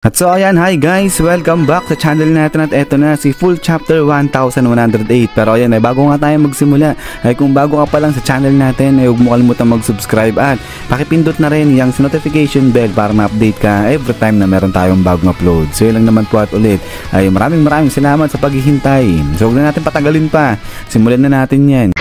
At so ayan, hi guys! Welcome back sa channel natin at eto na si full chapter 1108. Pero ayan, bago nga tayo magsimula, ay kung bago ka pa lang sa channel natin, ay huwag mo kalimutan mag-subscribe at pakipindot na rin yung notification bell para ma-update ka every time na meron tayong bagong upload. So yun lang naman po at ulit, ay maraming salamat sa paghihintay. So huwag na natin patagalin pa, simulan na natin yan.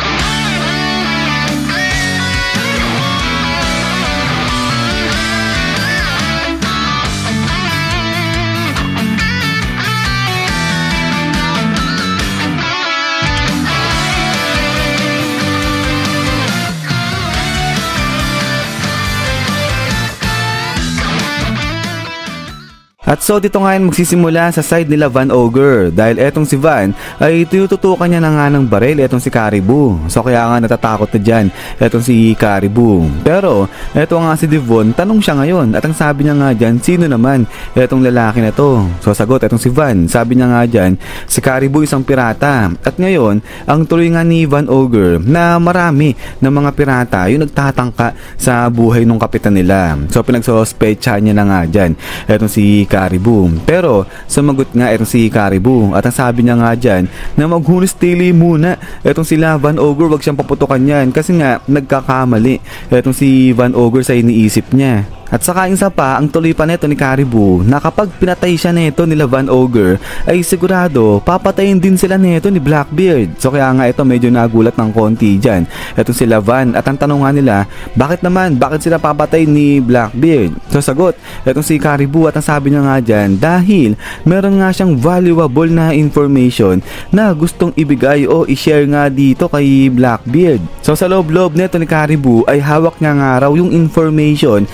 At so dito nga yan magsisimula sa side nila Van Ogre dahil etong si Van ay tinututukan niya na nga ng baril etong si Caribou. So kaya nga natatakot na dyan etong si Caribou. Pero eto nga si Devon, tanong siya ngayon at ang sabi niya nga dyan, sino naman etong lalaki na to? So sagot etong si Van, sabi niya nga dyan, si Caribou isang pirata. At ngayon ang tuloy nga ni Van Ogre na marami ng mga pirata yung nagtatangka sa buhay ng kapitan nila. So pinagsospetsahan niya na nga dyan etong si Caribou. Pero sumagot nga itong si Caribou at ang sabi niya nga dyan na maghunistili muna itong sila Van Ogre, wag siyang paputukan yan kasi nga nagkakamali itong si Van Ogre sa iniisip niya. At saka isa pa, ang tuloy pa neto ni Caribou na kapag pinatay siya neto nila Van Ogre ay sigurado papatayin din sila neto ni Blackbeard. So kaya nga ito medyo nagulat ng konti dyan etong sila Van at ang tanong nga nila, bakit sila papatay ni Blackbeard? So sagot etong si Caribou at ang sabi niya nga dyan, dahil meron nga siyang valuable na information na gustong ibigay o i-share nga dito kay Blackbeard. So sa loob-loob neto ni Caribou ay hawak niya nga raw yung information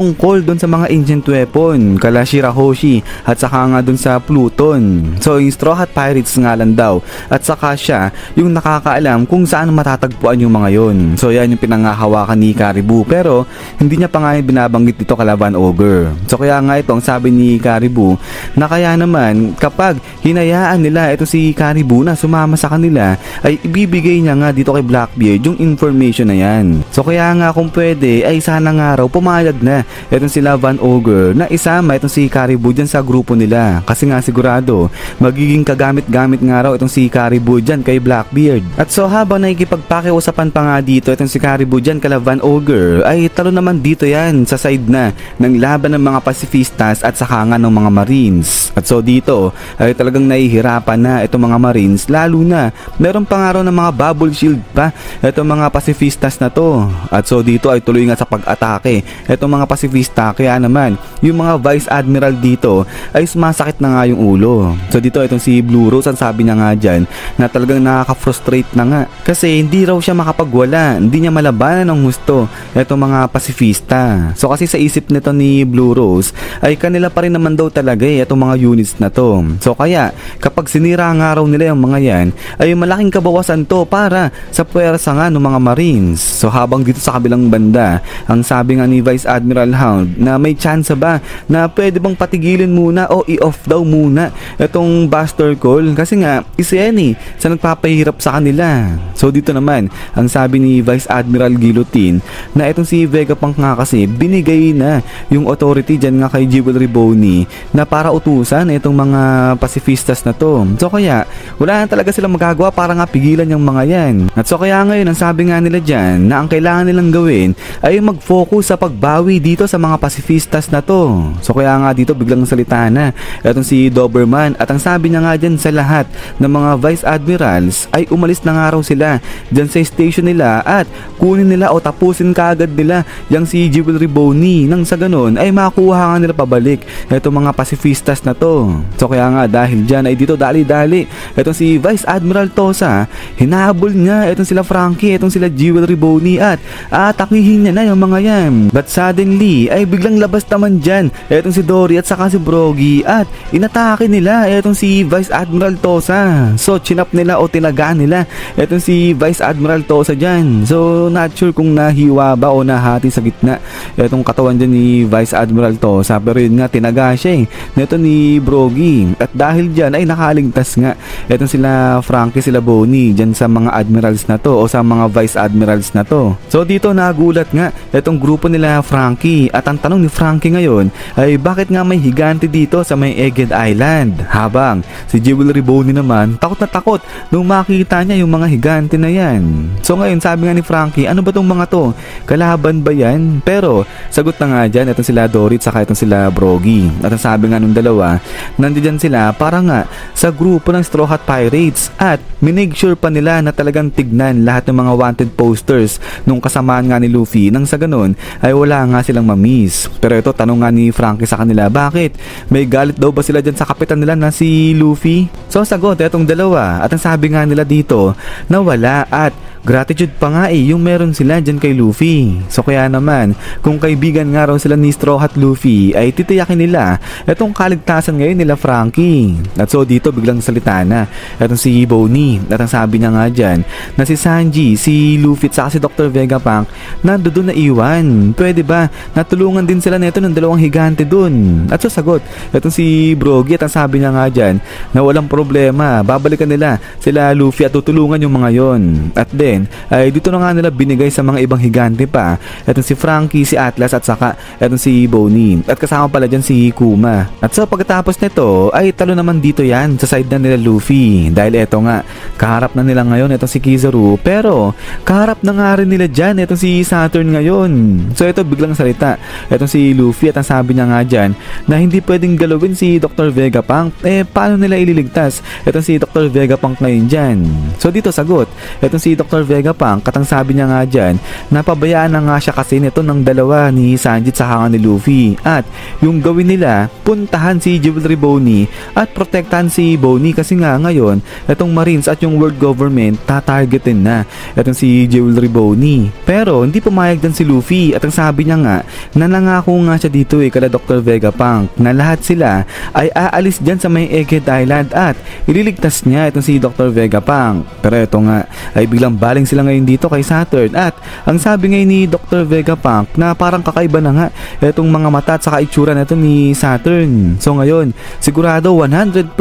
tungkol doon sa mga ancient weapon, kala Shirahoshi at saka nga doon sa Pluton. So yung Straw Hat Pirates nga lang daw at saka siya yung nakakaalam kung saan matatagpuan yung mga yon. So yan yung pinangahawakan ni Caribou pero hindi niya pa nga binabanggit dito kala Van Ogre. So kaya nga itong sabi ni Caribou na kaya naman kapag hinayaan nila ito si Caribou na sumama sa kanila ay ibibigay niya nga dito kay Blackbeard yung information na yan. So kaya nga kung pwede ay sana nga raw pumayag na itong sila Van Ogre na isama itong si Caribou dyan sa grupo nila kasi nga sigurado magiging kagamit-gamit nga raw itong si Caribou dyan kay Blackbeard. At so habang nakikipagpakiusapan pa nga dito itong si Caribou dyan kala Van Ogre ay talo naman dito yan sa side na ng laban ng mga pacifistas at saka nga ng mga Marines. At so dito ay talagang nahihirapan na itong mga Marines lalo na meron pa nga raw ng mga bubble shield pa itong mga pacifistas na to. At so dito ay tuloy nga sa pag-atake itong mga pacifista kaya naman yung mga Vice Admiral dito ay sumasakit na nga yung ulo. So dito itong si Blue Rose ang sabi niya nga dyan na talagang nakaka-frustrate na nga kasi hindi raw siya makapagwala, hindi niya malabanan ng gusto itong mga pacifista. So kasi sa isip nito ni Blue Rose ay kanila pa rin naman daw talaga itong mga units na to. So kaya kapag sinira nga raw nila yung mga yan ay malaking kabawasan to para sa puwersa nga ng mga Marines. So habang dito sa kabilang banda ang sabi nga ni Vice Admiral Hound na may chance ba na pwede bang patigilin muna o i-off daw muna itong Buster Call kasi nga isa yan sa nagpapahirap sa kanila. So dito naman ang sabi ni Vice Admiral Guillotine na itong si Vegapunk nga kasi binigay na yung authority dyan nga kay Jewelry Boney na para utusan itong mga pacifistas na to. So kaya wala na talaga silang magagawa para nga pigilan yung mga yan. At so kaya ngayon ang sabi nga nila dyan na ang kailangan nilang gawin ay mag-focus sa pagbawi dito sa mga pacifistas na to. So kaya nga dito biglang salita na itong si Doberman at ang sabi niya nga dyan sa lahat ng mga Vice Admirals ay umalis na nga raw sila dyan sa station nila at kunin nila o tapusin kaagad nila yung si Jewelry Boney nang sa ganun ay makuha nga nila pabalik itong mga pacifistas na to. So kaya nga dahil dyan ay dito dali-dali itong si Vice Admiral Tosa hinahabol niya itong sila Frankie, itong sila Jewelry Boney at atakihin niya na yung mga yan. But suddenly ay biglang labas naman dyan etong si Dory at saka si Brogy at inatake nila etong si Vice Admiral Tosa. So chinap nila o tinagaan nila etong si Vice Admiral Tosa dyan. So not sure kung nahiwa ba o nahati sa gitna etong katawan dyan ni Vice Admiral Tosa pero yun nga tinaga siya neto ni Brogy at dahil dyan ay nakaligtas nga etong sila Frankie, sila Boney dyan sa mga admirals na to o sa mga Vice Admirals na to. So dito nagulat nga etong grupo nila Frankie Frankie. At ang tanong ni Frankie ngayon ay bakit nga may higante dito sa may Egghead Island, habang si Jewelry Boney naman takot na takot nung makita niya yung mga higante na yan. So ngayon sabi nga ni Frankie, ano ba tong mga to? Kalaban ba yan? Pero sagot na nga dyan, itong sila Dorit saka itong sila Brogy. At ang sabi nga nung dalawa, nandiyan sila para nga sa grupo ng Straw Hat Pirates at minake sure pa nila na talagang tignan lahat ng mga wanted posters nung kasamaan nga ni Luffy nang sa ganun ay wala nga silang mamiss. Pero ito tanong nga ni Frankie sa kanila, bakit? May galit daw ba sila dyan sa kapitan nila na si Luffy? So sagot itong dalawa at ang sabi nga nila dito na wala at gratitude pa nga yung meron sila dyan kay Luffy. So kaya naman, kung kaibigan nga raw sila ni Straw Hat Luffy ay titiyakin nila itong kaligtasan ngayon nila Frankie. At so dito biglang salita na itong si Boney. At ang sabi niya nga dyan na si Sanji, si Luffy at saka si Dr. Vegapunk nandoon na iwan. Pwede ba natulungan din sila nito ng dalawang higante dun? At so sagot itong si Brogy at ang sabi niya nga dyan na walang problema, babalikan nila sila Luffy at tutulungan yung mga yon. At then ay dito na nga nila binigay sa mga ibang higante pa etong si Frankie, si Atlas at saka etong si Boney at kasama pala dyan si Kuma. At so pagkatapos nito ay talo naman dito yan sa side na nila Luffy dahil eto nga kaharap na nila ngayon etong si Kizaru, pero kaharap na nga rin nila dyan etong si Saturn ngayon. So ito biglang salita etong si Luffy at ang sabi niya nga dyan na hindi pwedeng galawin si Dr. Vegapunk. Paano nila ililigtas etong si Dr. Vegapunk ngayon dyan? So dito sagot etong si Dr. Vegapunk at ang sabi niya nga dyan napabayaan na nga siya kasi nito ng dalawa ni Sanji at saka ni Luffy at yung gawin nila puntahan si Jewelry Boney at protektahan si Boney kasi nga ngayon itong Marines at yung world government tatargetin na itong si Jewelry Boney. Pero hindi pumayag din si Luffy at ang sabi niya nga na nangako nga siya dito kala Dr. Vegapunk na lahat sila ay aalis dyan sa may Egghead Island at ililigtas niya itong si Dr. Vegapunk. Pero ito nga ay biglang baling sila ngayon dito kay Saturn at ang sabi ngayon ni Dr. Vegapunk na parang kakaiba na nga itong mga mata at saka itsura na ito ni Saturn. So ngayon sigurado 100%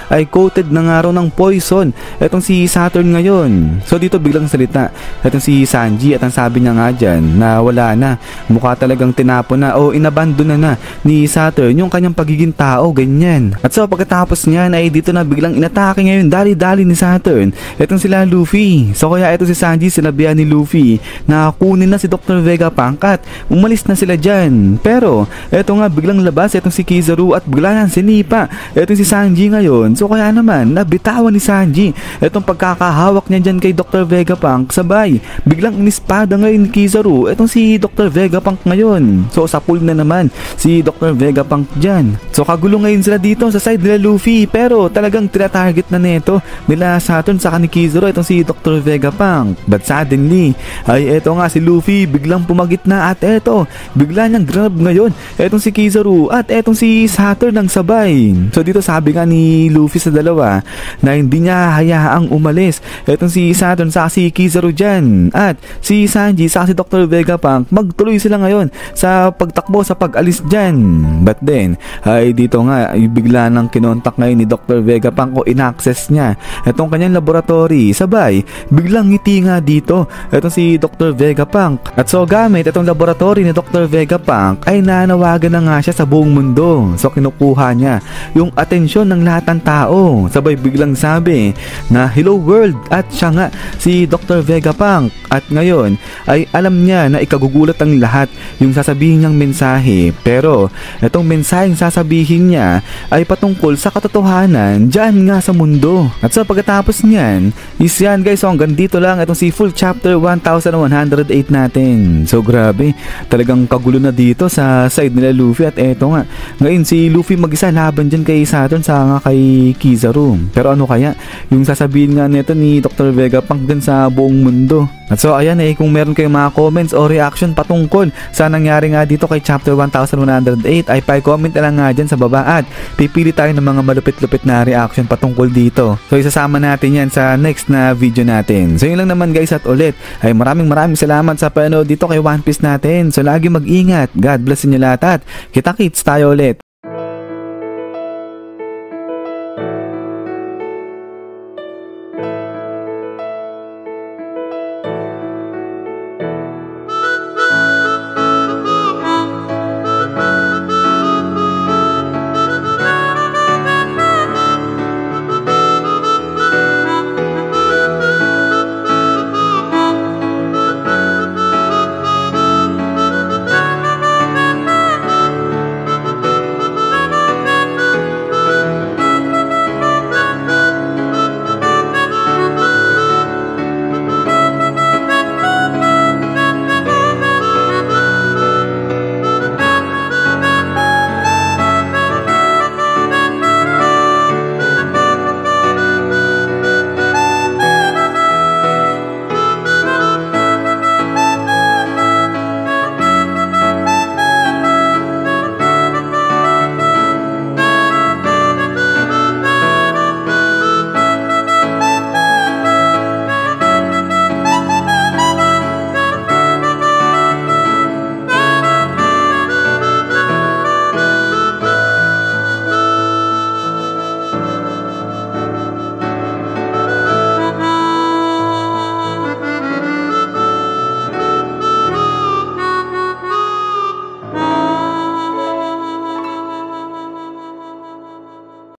ay coated na nga raw ng poison itong si Saturn ngayon. So dito biglang salita itong si Sanji at ang sabi niya nga dyan na wala na, mukha talagang tinapon na o inabandon na ni Saturn yung kanyang pagiging tao, ganyan. At so pagkatapos niyan ay dito na biglang inatake ngayon dali-dali ni Saturn itong sila Luffy. So kaya ito si Sanji sinabihan ni Luffy na kunin na si Dr. Vegapunk at umalis na sila dyan. Pero eto nga biglang labas itong si Kizaru at bigla nang sinipa itong si Sanji ngayon. So kaya naman nabitawan ni Sanji itong pagkakahawak niya dyan kay Dr. Vegapunk, sabay biglang inispada ngayon ni Kizaru itong si Dr. Vegapunk ngayon. So sa pool na naman si Dr. Vegapunk dyan. So kagulo ngayon sila dito sa side nila Luffy, pero talagang tinatarget na neto nila Saturn sa ni Kizaru itong si Dr. Vegapunk. But suddenly ay eto nga si Luffy biglang pumagit na at eto bigla niyang grab ngayon etong si Kizaru at etong si Saturn ng sabay. So dito sabi nga ni Luffy sa dalawa na hindi niya hayaang umalis etong si Saturn sa si Kizaru dyan at si Sanji sa si Dr. Vegapunk magtuloy sila ngayon sa pagtakbo sa pag-alis dyan. But then ay dito nga ay bigla nang kinontak ngayon ni Dr. Vegapunk o inaccess niya etong kanyang laboratory, sabay biglang ngiti nga dito itong si Dr. Vegapunk. At so gamit itong laboratory ni Dr. Vegapunk ay nanawagan na nga siya sa buong mundo. So kinukuha niya yung atensyon ng lahat ng tao, sabay biglang sabi na hello world at siya nga si Dr. Vegapunk. At ngayon ay alam niya na ikagugulat ang lahat yung sasabihin niyang mensahe, pero itong mensaheng sasabihin niya ay patungkol sa katotohanan dyan nga sa mundo. At so pagkatapos niyan is yan guys, so hanggang dito lang itong si full chapter 1108 natin. So grabe, talagang kagulo na dito sa side nila Luffy. At eto nga, ngayon si Luffy mag-isa laban dyan kay Saturn sa nga kay Kizaru. Pero ano kaya yung sasabihin nga nito ni Dr. Vegapunk din sa buong mundo? At so ayan kung meron kayong mga comments o reaction patungkol sa nangyari nga dito kay chapter 1108 ay pa-comment na lang nga dyan sa baba at pipili tayo ng mga malupit-lupit na reaction patungkol dito. So isasama natin yan sa next na video natin. So yun lang naman guys, at ulit ay maraming salamat sa panood dito kay One Piece natin. So lagi mag-ingat, God bless inyo lahat at kita-kits tayo ulit.